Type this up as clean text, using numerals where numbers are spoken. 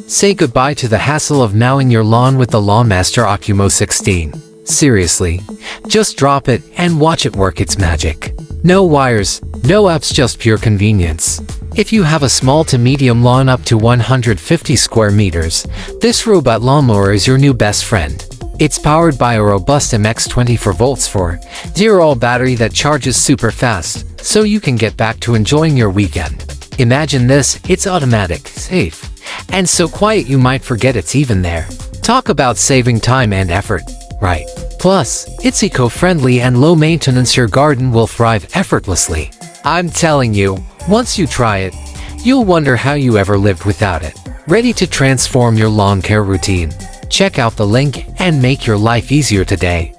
Say goodbye to the hassle of mowing your lawn with the LawnMaster OcuMow 16. Seriously, just drop it and watch it work its magic. No wires, no apps, just pure convenience. If you have a small to medium lawn up to 150 square meters, this robot lawnmower is your new best friend. It's powered by a robust MX 24V 4.0 battery that charges super fast, so you can get back to enjoying your weekend. Imagine this, it's automatic, safe, and so quiet you might forget it's even there. Talk about saving time and effort, right? Plus, it's eco-friendly and low maintenance. Your garden will thrive effortlessly. I'm telling you, once you try it, you'll wonder how you ever lived without it. Ready to transform your lawn care routine? Check out the link and make your life easier today.